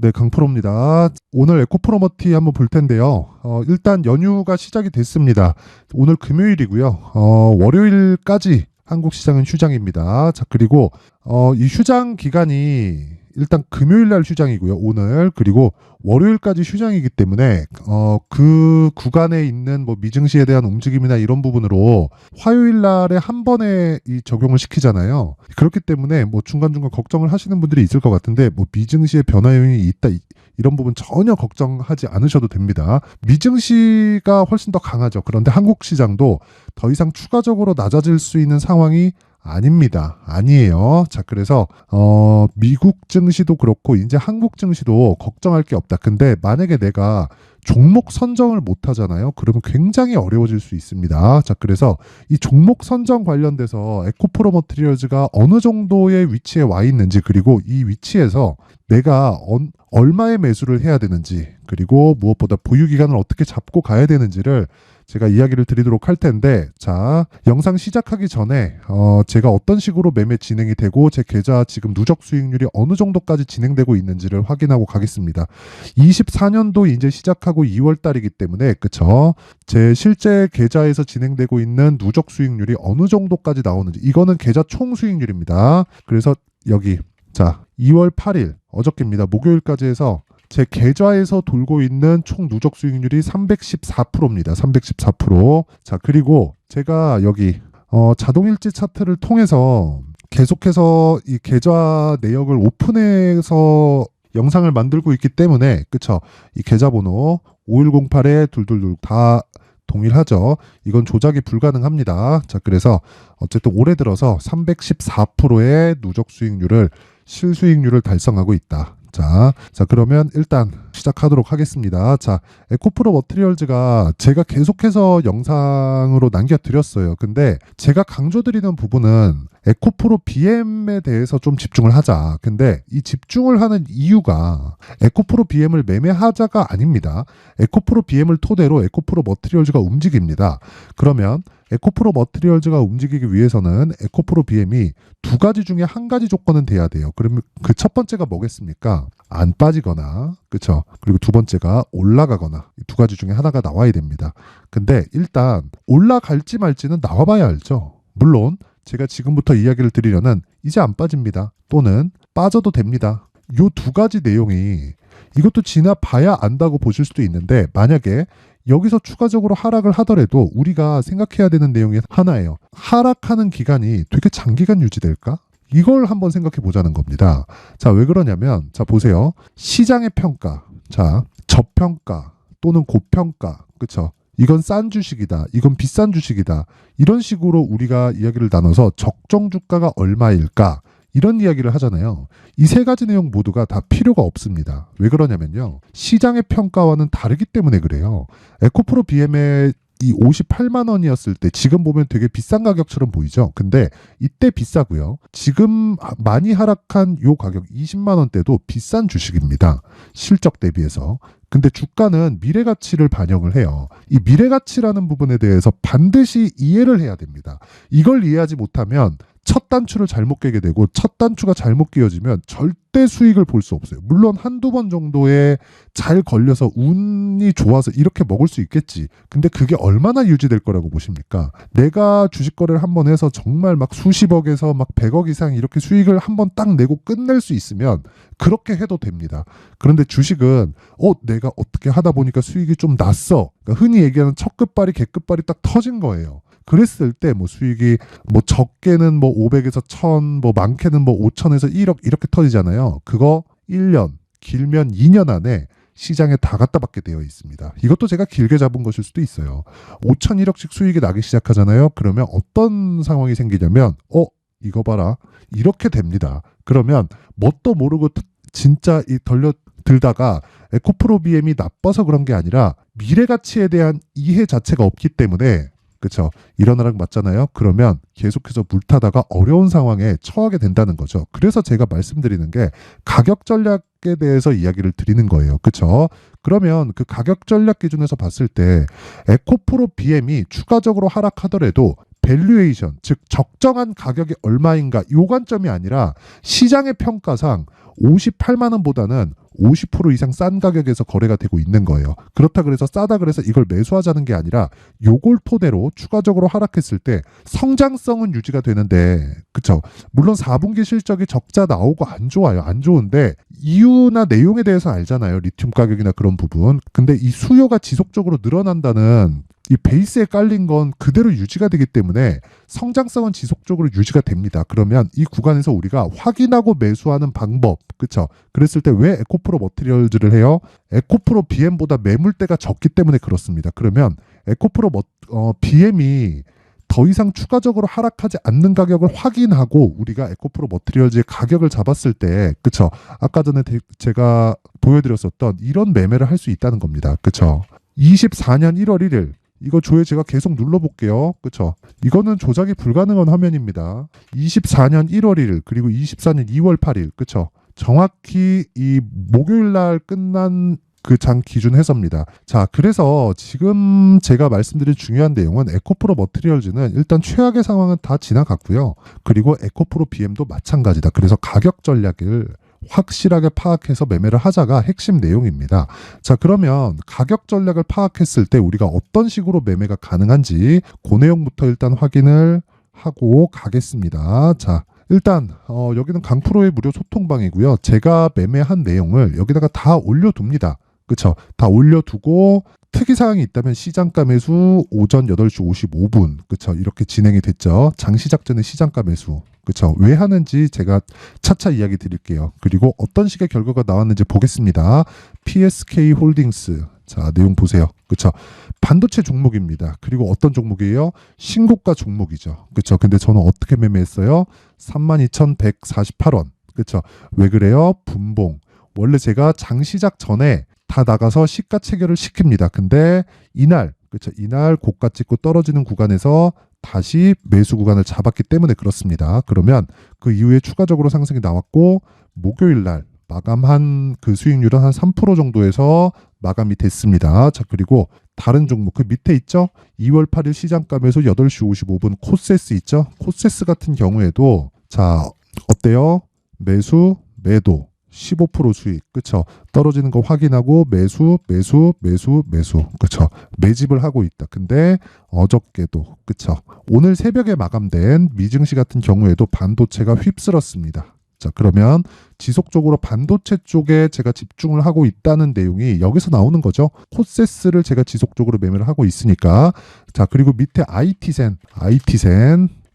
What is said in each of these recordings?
네, 강프로입니다. 오늘 에코프로머티 한번 볼 텐데요. 일단 연휴가 시작이 됐습니다. 오늘 금요일이고요. 월요일까지 한국 시장은 휴장입니다. 자, 그리고 이 휴장 기간이 일단 금요일 날 휴장이고요. 오늘 그리고 월요일까지 휴장이기 때문에 그 구간에 있는 뭐 미증시에 대한 움직임이나 이런 부분으로 화요일 날에 한 번에 이 적용을 시키잖아요. 그렇기 때문에 뭐 중간중간 걱정을 하시는 분들이 있을 것 같은데 뭐 미증시의 변화 요인이 있다 이런 부분 전혀 걱정하지 않으셔도 됩니다. 미증시가 훨씬 더 강하죠. 그런데 한국 시장도 더 이상 추가적으로 낮아질 수 있는 상황이 아닙니다. 아니에요. 자, 그래서 미국 증시도 그렇고 이제 한국 증시도 걱정할 게 없다. 근데 만약에 내가 종목 선정을 못 하잖아요. 그러면 굉장히 어려워질 수 있습니다. 자, 그래서 이 종목 선정 관련돼서 에코프로 머티리얼즈가 어느 정도의 위치에 와 있는지, 그리고 이 위치에서 내가 얼마의 매수를 해야 되는지, 그리고 무엇보다 보유 기간을 어떻게 잡고 가야 되는지를 제가 이야기를 드리도록 할 텐데, 자, 영상 시작하기 전에 제가 어떤 식으로 매매 진행이 되고 제 계좌 지금 누적 수익률이 어느 정도까지 진행되고 있는지를 확인하고 가겠습니다. 24년도 이제 시작하고 2월 달이기 때문에, 그쵸? 제 실제 계좌에서 진행되고 있는 누적 수익률이 어느 정도까지 나오는지, 이거는 계좌 총 수익률입니다. 그래서 여기, 자, 2월 8일 어저께입니다. 목요일까지 해서 제 계좌에서 돌고 있는 총 누적 수익률이 314%입니다. 314%. 자, 그리고 제가 여기 자동일지 차트를 통해서 계속해서 이 계좌 내역을 오픈해서 영상을 만들고 있기 때문에, 그쵸? 이 계좌번호 5108에 2222 다 동일하죠. 이건 조작이 불가능합니다. 자, 그래서 어쨌든 올해 들어서 314%의 누적 수익률을, 실수익률을 달성하고 있다. 자, 그러면 일단 시작하도록 하겠습니다. 자, 에코프로 머티리얼즈가 제가 계속해서 영상으로 남겨드렸어요. 근데 제가 강조드리는 부분은 에코프로 BM에 대해서 좀 집중을 하자. 근데 이 집중을 하는 이유가 에코프로 BM을 매매하자가 아닙니다. 에코프로 BM을 토대로 에코프로 머티리얼즈가 움직입니다. 그러면 에코프로 머티리얼즈가 움직이기 위해서는 에코프로 BM이 두 가지 중에 한 가지 조건은 돼야 돼요. 그러면 그 첫 번째가 뭐겠습니까? 안 빠지거나, 그쵸? 그리고 두 번째가 올라가거나, 이 두 가지 중에 하나가 나와야 됩니다. 근데 일단 올라갈지 말지는 나와봐야 알죠. 물론 제가 지금부터 이야기를 드리려는 이제 안 빠집니다. 또는 빠져도 됩니다. 요 두 가지 내용이, 이것도 지나봐야 안다고 보실 수도 있는데, 만약에 여기서 추가적으로 하락을 하더라도 우리가 생각해야 되는 내용이 하나예요. 하락하는 기간이 되게 장기간 유지될까? 이걸 한번 생각해 보자는 겁니다. 자, 왜 그러냐면, 자, 보세요. 시장의 평가, 자, 저평가 또는 고평가, 그쵸? 이건 싼 주식이다, 이건 비싼 주식이다, 이런 식으로 우리가 이야기를 나눠서 적정 주가가 얼마일까, 이런 이야기를 하잖아요. 이 세 가지 내용 모두가 다 필요가 없습니다. 왜 그러냐면요, 시장의 평가와는 다르기 때문에 그래요. 에코프로 BM의 이 58만 원이었을 때 지금 보면 되게 비싼 가격처럼 보이죠. 근데 이때 비싸고요. 지금 많이 하락한 요 가격 20만 원대도 비싼 주식입니다. 실적 대비해서. 근데 주가는 미래 가치를 반영을 해요. 이 미래 가치라는 부분에 대해서 반드시 이해를 해야 됩니다. 이걸 이해하지 못하면 첫 단추를 잘못 깨게 되고, 첫 단추가 잘못 끼어지면 절대 수익을 볼 수 없어요. 물론 한두 번 정도에 잘 걸려서 운이 좋아서 이렇게 먹을 수 있겠지. 근데 그게 얼마나 유지될 거라고 보십니까? 내가 주식 거래를 한번 해서 정말 막 수십억에서 막 100억 이상 이렇게 수익을 한번 딱 내고 끝낼 수 있으면 그렇게 해도 됩니다. 그런데 주식은 내가 어떻게 하다 보니까 수익이 좀 났어. 그러니까 흔히 얘기하는 첫 끝발이 개끝발이 딱 터진 거예요. 그랬을 때 뭐 수익이 뭐 적게는 뭐 500에서 1000, 뭐 많게는 뭐 5000에서 1억 이렇게 터지잖아요. 그거 1년, 길면 2년 안에 시장에 다 갖다 받게 되어 있습니다. 이것도 제가 길게 잡은 것일 수도 있어요. 5천 1억씩 수익이 나기 시작하잖아요. 그러면 어떤 상황이 생기냐면 이거 봐라, 이렇게 됩니다. 그러면 뭣도 모르고 진짜 이 들다가 에코프로 BM이 나빠서 그런 게 아니라 미래 가치에 대한 이해 자체가 없기 때문에, 그쵸? 일어나랑 맞잖아요. 그러면 계속해서 물타다가 어려운 상황에 처하게 된다는 거죠. 그래서 제가 말씀드리는 게 가격 전략에 대해서 이야기를 드리는 거예요. 그쵸? 그러면 그 가격 전략 기준에서 봤을 때 에코프로 BM이 추가적으로 하락하더라도 밸류에이션, 즉 적정한 가격이 얼마인가 요 관점이 아니라 시장의 평가상 58만 원보다는 50% 이상 싼 가격에서 거래가 되고 있는 거예요. 그렇다 그래서 싸다 그래서 이걸 매수하자는 게 아니라 요걸 토대로 추가적으로 하락했을 때 성장성은 유지가 되는데, 그쵸? 물론 4분기 실적이 적자 나오고 안 좋아요. 안 좋은데 이유나 내용에 대해서 알잖아요. 리튬 가격이나 그런 부분. 근데 이 수요가 지속적으로 늘어난다는 이 베이스에 깔린 건 그대로 유지가 되기 때문에 성장성은 지속적으로 유지가 됩니다. 그러면 이 구간에서 우리가 확인하고 매수하는 방법, 그쵸? 그랬을 때 왜 에코프로 머티리얼즈를 해요? 에코프로 BM보다 매물대가 적기 때문에 그렇습니다. 그러면 에코프로 BM이 더 이상 추가적으로 하락하지 않는 가격을 확인하고 우리가 에코프로 머티리얼즈의 가격을 잡았을 때, 그쵸? 아까 전에 제가 보여드렸었던 이런 매매를 할 수 있다는 겁니다. 그쵸? 24년 1월 1일 이거 조회 제가 계속 눌러볼게요. 그쵸? 이거는 조작이 불가능한 화면입니다. 24년 1월 1일 그리고 24년 2월 8일 그쵸? 정확히 이 목요일 날 끝난 그 장 기준 해서입니다. 자, 그래서 지금 제가 말씀드린 중요한 내용은 에코프로 머티리얼즈는 일단 최악의 상황은 다 지나갔고요. 그리고 에코프로 BM도 마찬가지다. 그래서 가격 전략을 확실하게 파악해서 매매를 하자가 핵심 내용입니다. 자, 그러면 가격 전략을 파악했을 때 우리가 어떤 식으로 매매가 가능한지 그 내용부터 일단 확인을 하고 가겠습니다. 자, 일단 여기는 강프로의 무료 소통방이고요. 제가 매매한 내용을 여기다가 다 올려둡니다. 그쵸? 다 올려두고 특이사항이 있다면 시장가 매수 오전 8시 55분 그쵸? 이렇게 진행이 됐죠. 장시작 전에 시장가 매수 그쵸? 왜 하는지 제가 차차 이야기 드릴게요. 그리고 어떤 식의 결과가 나왔는지 보겠습니다. PSK 홀딩스 자, 내용 보세요. 그쵸? 반도체 종목입니다. 그리고 어떤 종목이에요? 신고가 종목이죠. 그쵸? 근데 저는 어떻게 매매했어요? 32,148원. 그쵸? 왜 그래요? 분봉. 원래 제가 장시작 전에 다 나가서 시가 체결을 시킵니다. 근데 이날, 그쵸? 이날 고가 찍고 떨어지는 구간에서 다시 매수 구간을 잡았기 때문에 그렇습니다. 그러면 그 이후에 추가적으로 상승이 나왔고 목요일 날 마감한 그 수익률은 한 3% 정도에서 마감이 됐습니다. 자, 그리고 다른 종목 그 밑에 있죠? 2월 8일 시장가 매수 8시 55분 코세스 있죠? 코세스 같은 경우에도 자, 어때요? 매수, 매도 15% 수익, 그쵸? 떨어지는 거 확인하고 매수, 매수, 매수, 매수, 그쵸? 매집을 하고 있다. 근데 어저께도, 그쵸? 오늘 새벽에 마감된 미증시 같은 경우에도 반도체가 휩쓸었습니다. 자, 그러면 지속적으로 반도체 쪽에 제가 집중을 하고 있다는 내용이 여기서 나오는 거죠. 코세스를 제가 지속적으로 매매를 하고 있으니까. 자, 그리고 밑에 IT센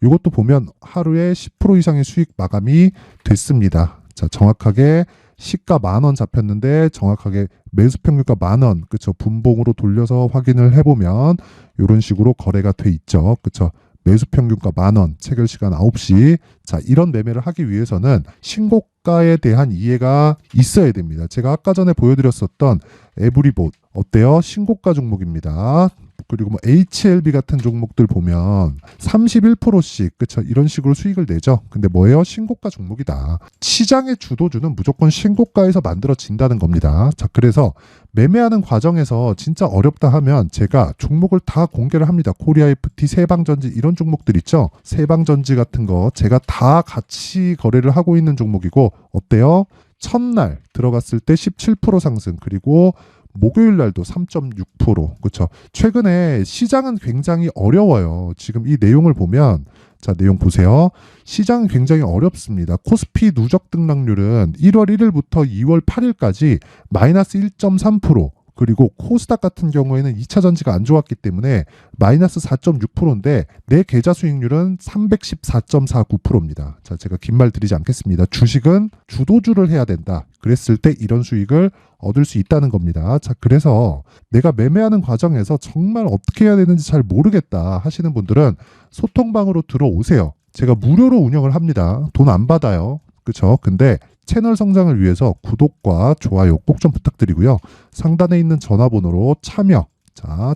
이것도 보면 하루에 10% 이상의 수익 마감이 됐습니다. 자, 정확하게 시가 10,000원 잡혔는데 정확하게 매수 평균가 10,000원, 그쵸? 분봉으로 돌려서 확인을 해보면 이런 식으로 거래가 돼 있죠. 그쵸? 매수 평균가 10,000원, 체결 시간 9시. 자, 이런 매매를 하기 위해서는 신고가에 대한 이해가 있어야 됩니다. 제가 아까 전에 보여드렸었던 에브리봇 어때요? 신고가 종목입니다. 그리고 뭐 HLB 같은 종목들 보면 31%씩 그쵸? 이런 식으로 수익을 내죠. 근데 뭐예요? 신고가 종목이다. 시장의 주도주는 무조건 신고가에서 만들어진다는 겁니다. 자, 그래서 매매하는 과정에서 진짜 어렵다 하면 제가 종목을 다 공개를 합니다. 코리아 FT, 세방전지 이런 종목들 있죠. 세방전지 같은 거 제가 다 같이 거래를 하고 있는 종목이고 어때요? 첫날 들어갔을 때 17% 상승 그리고 목요일 날도 3.6%. 그렇죠. 최근에 시장은 굉장히 어려워요. 지금 이 내용을 보면 자, 내용 보세요. 시장은 굉장히 어렵습니다. 코스피 누적 등락률은 1월 1일부터 2월 8일까지 마이너스 1.3%. 그리고 코스닥 같은 경우에는 2차 전지가 안 좋았기 때문에 마이너스 4.6%인데 내 계좌 수익률은 314.49%입니다. 자, 제가 긴 말 드리지 않겠습니다. 주식은 주도주를 해야 된다. 그랬을 때 이런 수익을 얻을 수 있다는 겁니다. 자, 그래서 내가 매매하는 과정에서 정말 어떻게 해야 되는지 잘 모르겠다 하시는 분들은 소통방으로 들어오세요. 제가 무료로 운영을 합니다. 돈 안 받아요. 그렇죠? 근데 채널 성장을 위해서 구독과 좋아요 꼭 좀 부탁드리고요. 상단에 있는 전화번호로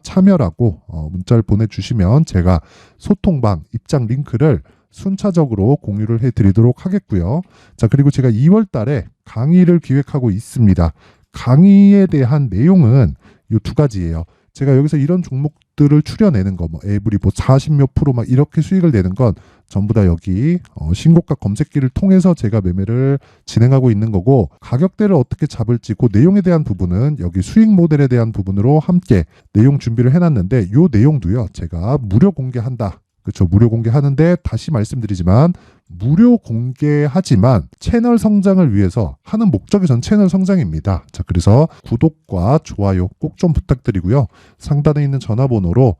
참여라고 문자를 보내주시면 제가 소통방 입장 링크를 순차적으로 공유를 해드리도록 하겠고요. 자, 그리고 제가 2월 달에 강의를 기획하고 있습니다. 강의에 대한 내용은 이 두 가지예요. 제가 여기서 이런 종목들을 추려내는 거, 뭐 에브리 뭐 40몇 프로 막 이렇게 수익을 내는 건 전부 다 여기 신고가 검색기를 통해서 제가 매매를 진행하고 있는 거고, 가격대를 어떻게 잡을지 그 내용에 대한 부분은 여기 수익 모델에 대한 부분으로 함께 내용 준비를 해놨는데, 이 내용도요 제가 무료 공개한다. 그렇죠. 무료 공개하는데 다시 말씀드리지만 무료 공개하지만 채널 성장을 위해서 하는 목적이 전 채널 성장입니다. 자, 그래서 구독과 좋아요 꼭 좀 부탁드리고요. 상단에 있는 전화번호로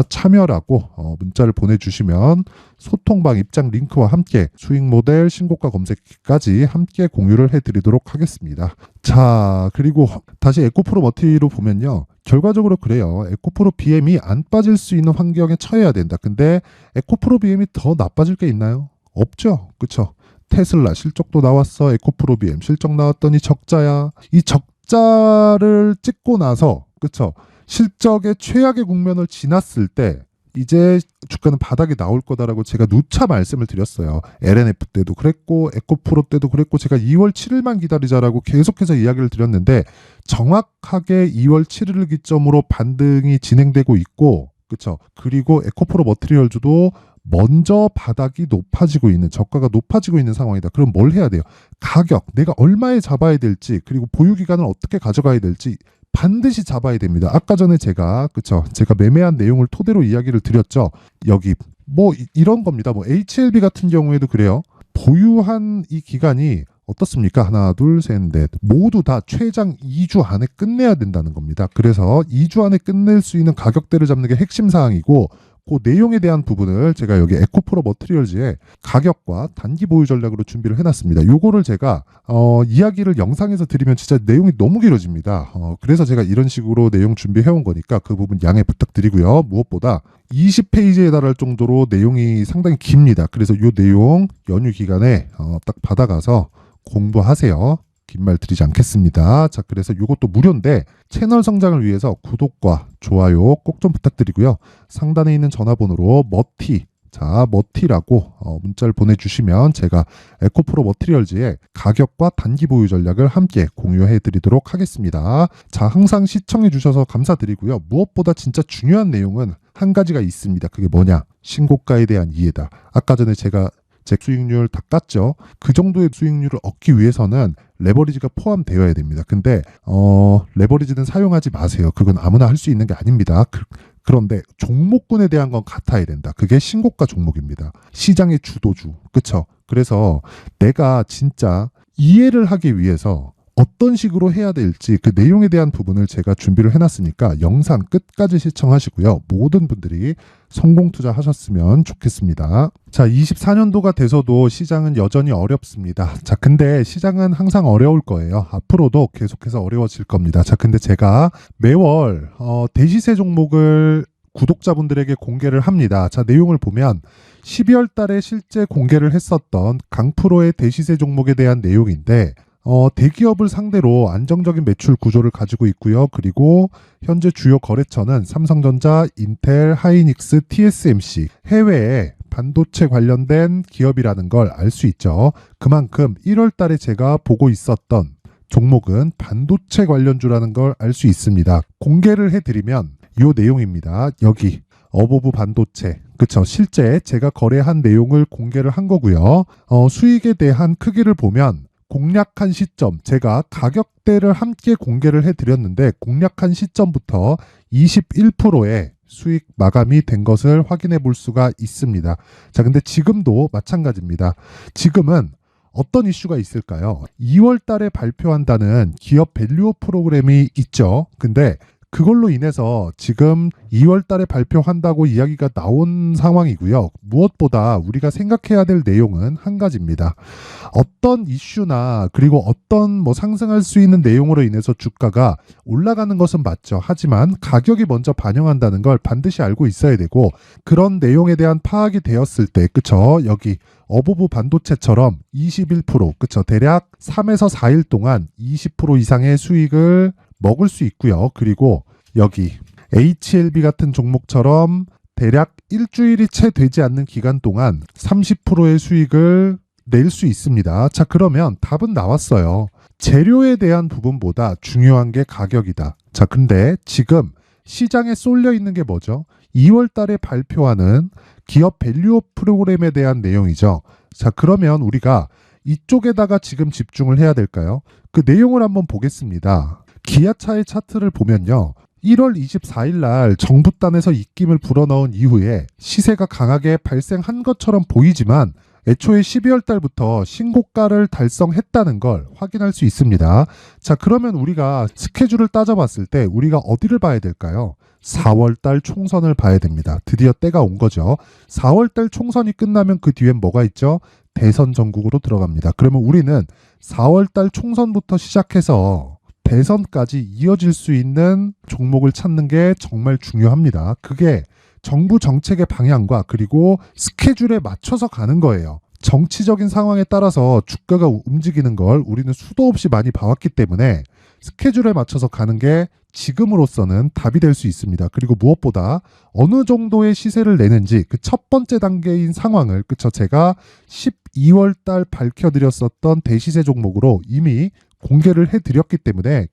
참여라고 문자를 보내주시면 소통방 입장 링크와 함께 수익 모델 신고가 검색기까지 함께 공유를 해드리도록 하겠습니다. 자, 그리고 다시 에코프로 머티로 보면요. 결과적으로 그래요. 에코프로 BM이 안 빠질 수 있는 환경에 처해야 된다. 근데 에코프로 BM이 더 나빠질 게 있나요? 없죠. 그쵸? 테슬라 실적도 나왔어. 에코프로 BM 실적 나왔더니 적자야. 이 적자를 찍고 나서, 그쵸? 실적의 최악의 국면을 지났을 때 이제 주가는 바닥이 나올 거다라고 제가 누차 말씀을 드렸어요. LNF 때도 그랬고 에코프로 때도 그랬고, 제가 2월 7일만 기다리자라고 계속해서 이야기를 드렸는데 정확하게 2월 7일을 기점으로 반등이 진행되고 있고, 그렇죠? 그리고 에코프로 머티리얼즈도 먼저 바닥이 높아지고 있는, 저가가 높아지고 있는 상황이다. 그럼 뭘 해야 돼요? 가격, 내가 얼마에 잡아야 될지, 그리고 보유 기간을 어떻게 가져가야 될지 반드시 잡아야 됩니다. 아까 전에 제가 매매한 내용을 토대로 이야기를 드렸죠. 여기 뭐 이런 겁니다. 뭐 HLB 같은 경우에도 그래요. 보유한 이 기간이 어떻습니까? 하나, 둘, 셋, 넷. 모두 다 최장 2주 안에 끝내야 된다는 겁니다. 그래서 2주 안에 끝낼 수 있는 가격대를 잡는 게 핵심 사항이고, 그 내용에 대한 부분을 제가 여기 에코프로 머티리얼즈의 가격과 단기 보유 전략으로 준비를 해놨습니다. 요거를 제가 이야기를 영상에서 드리면 진짜 내용이 너무 길어집니다. 그래서 제가 이런 식으로 내용 준비해온 거니까 그 부분 양해 부탁드리고요. 무엇보다 20페이지에 달할 정도로 내용이 상당히 깁니다. 그래서 요 내용 연휴 기간에 딱 받아가서 공부하세요. 긴 말 드리지 않겠습니다. 자, 그래서 이것도 무료인데 채널 성장을 위해서 구독과 좋아요 꼭 좀 부탁드리고요. 상단에 있는 전화번호로 머티라고 문자를 보내주시면 제가 에코프로 머티리얼즈의 가격과 단기 보유 전략을 함께 공유해 드리도록 하겠습니다. 자, 항상 시청해 주셔서 감사드리고요. 무엇보다 진짜 중요한 내용은 한 가지가 있습니다. 그게 뭐냐? 신고가에 대한 이해다. 아까 전에 제가 제 수익률 다 깠죠. 그 정도의 수익률을 얻기 위해서는 레버리지가 포함되어야 됩니다. 근데 레버리지는 사용하지 마세요. 그건 아무나 할 수 있는 게 아닙니다. 그런데 종목군에 대한 건 같아야 된다. 그게 신고가 종목입니다. 시장의 주도주. 그쵸? 그래서 내가 진짜 이해를 하기 위해서 어떤 식으로 해야 될지 그 내용에 대한 부분을 제가 준비를 해놨으니까 영상 끝까지 시청하시고요. 모든 분들이 성공 투자하셨으면 좋겠습니다. 자, 24년도가 돼서도 시장은 여전히 어렵습니다. 자, 근데 시장은 항상 어려울 거예요. 앞으로도 계속해서 어려워질 겁니다. 자, 근데 제가 매월 대시세 종목을 구독자분들에게 공개를 합니다. 자, 내용을 보면 12월 달에 실제 공개를 했었던 강프로의 대시세 종목에 대한 내용인데, 대기업을 상대로 안정적인 매출 구조를 가지고 있고요. 그리고 현재 주요 거래처는 삼성전자, 인텔, 하이닉스, TSMC, 해외에 반도체 관련된 기업이라는 걸 알 수 있죠. 그만큼 1월 달에 제가 보고 있었던 종목은 반도체 관련주라는 걸 알 수 있습니다. 공개를 해드리면 이 내용입니다. 여기 어보브 반도체. 그쵸. 실제 제가 거래한 내용을 공개를 한 거고요. 수익에 대한 크기를 보면 공략한 시점, 제가 가격대를 함께 공개를 해드렸는데 공략한 시점부터 21%의 수익 마감이 된 것을 확인해 볼 수가 있습니다. 자, 근데 지금도 마찬가지입니다. 지금은 어떤 이슈가 있을까요? 2월 달에 발표한다는 기업 밸류어 프로그램이 있죠. 근데 그걸로 인해서 지금 2월 달에 발표한다고 이야기가 나온 상황이고요. 무엇보다 우리가 생각해야 될 내용은 한 가지입니다. 어떤 이슈나 그리고 어떤 상승할 수 있는 내용으로 인해서 주가가 올라가는 것은 맞죠. 하지만 가격이 먼저 반영한다는 걸 반드시 알고 있어야 되고, 그런 내용에 대한 파악이 되었을 때, 그쵸? 여기 어보브 반도체처럼 21%, 그쵸? 대략 3에서 4일 동안 20% 이상의 수익을 먹을 수 있고요. 그리고 여기 HLB 같은 종목처럼 대략 일주일이 채 되지 않는 기간 동안 30%의 수익을 낼 수 있습니다. 자, 그러면 답은 나왔어요. 재료에 대한 부분보다 중요한 게 가격이다. 자, 근데 지금 시장에 쏠려 있는 게 뭐죠? 2월 달에 발표하는 기업 밸류업 프로그램에 대한 내용이죠. 자, 그러면 우리가 이쪽에다가 지금 집중을 해야 될까요? 그 내용을 한번 보겠습니다. 기아차의 차트를 보면요. 1월 24일 날 정부단에서 입김을 불어넣은 이후에 시세가 강하게 발생한 것처럼 보이지만 애초에 12월 달부터 신고가를 달성했다는 걸 확인할 수 있습니다. 자, 그러면 우리가 스케줄을 따져봤을 때 우리가 어디를 봐야 될까요? 4월 달 총선을 봐야 됩니다. 드디어 때가 온 거죠. 4월 달 총선이 끝나면 그 뒤엔 뭐가 있죠? 대선 전국으로 들어갑니다. 그러면 우리는 4월 달 총선부터 시작해서 대선까지 이어질 수 있는 종목을 찾는 게 정말 중요합니다. 그게 정부 정책의 방향과 그리고 스케줄에 맞춰서 가는 거예요. 정치적인 상황에 따라서 주가가 움직이는 걸 우리는 수도 없이 많이 봐왔기 때문에 스케줄에 맞춰서 가는 게 지금으로서는 답이 될 수 있습니다. 그리고 무엇보다 어느 정도의 시세를 내는지 그 첫 번째 단계인 상황을 제가 12월 달 밝혀드렸었던 대시세 종목으로 이미 공개를 해드렸기 때문에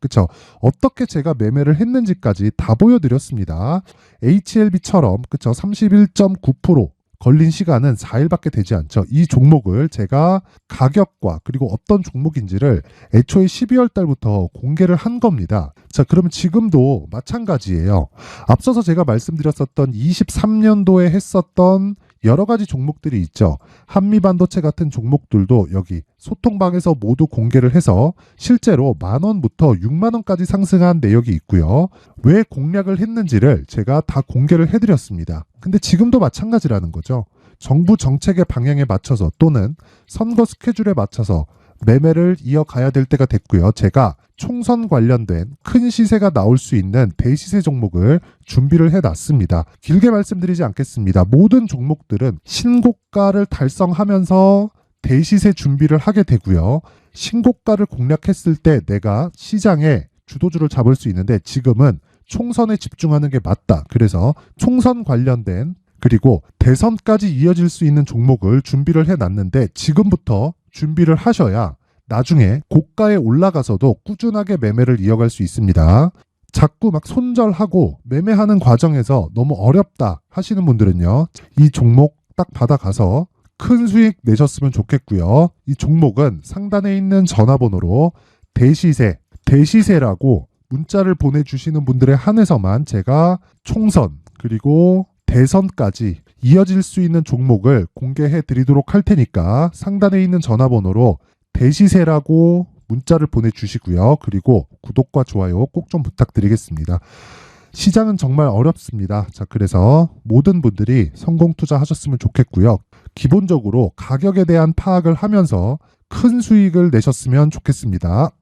어떻게 제가 매매를 했는지까지 다 보여드렸습니다. HLB처럼 31.9% 걸린 시간은 4일밖에 되지 않죠. 이 종목을 제가 가격과 그리고 어떤 종목인지를 애초에 12월 달부터 공개를 한 겁니다. 자, 그러면 지금도 마찬가지예요. 앞서서 제가 말씀드렸었던 23년도에 했었던 여러 가지 종목들이 있죠. 한미반도체 같은 종목들도 여기 소통방에서 모두 공개를 해서 실제로 10,000원부터 60,000원까지 상승한 내역이 있고요. 왜 공략을 했는지를 제가 다 공개를 해드렸습니다. 근데 지금도 마찬가지라는 거죠. 정부 정책의 방향에 맞춰서 또는 선거 스케줄에 맞춰서 매매를 이어가야 될 때가 됐고요. 제가 총선 관련된 큰 시세가 나올 수 있는 대시세 종목을 준비를 해놨습니다. 길게 말씀드리지 않겠습니다. 모든 종목들은 신고가를 달성하면서 대시세 준비를 하게 되고요. 신고가를 공략했을 때 내가 시장에 주도주를 잡을 수 있는데 지금은 총선에 집중하는 게 맞다. 그래서 총선 관련된 그리고 대선까지 이어질 수 있는 종목을 준비를 해놨는데 지금부터 준비를 하셔야 나중에 고가에 올라가서도 꾸준하게 매매를 이어갈 수 있습니다. 자꾸 막 손절하고 매매하는 과정에서 너무 어렵다 하시는 분들은요. 이 종목 딱 받아가서 큰 수익 내셨으면 좋겠고요. 이 종목은 상단에 있는 전화번호로 대시세라고 문자를 보내주시는 분들에 한해서만 제가 총선 그리고 대선까지 이어질 수 있는 종목을 공개해 드리도록 할 테니까 상단에 있는 전화번호로 대시세라고 문자를 보내주시고요. 그리고 구독과 좋아요 꼭 좀 부탁드리겠습니다. 시장은 정말 어렵습니다. 자, 그래서 모든 분들이 성공 투자하셨으면 좋겠고요. 기본적으로 가격에 대한 파악을 하면서 큰 수익을 내셨으면 좋겠습니다.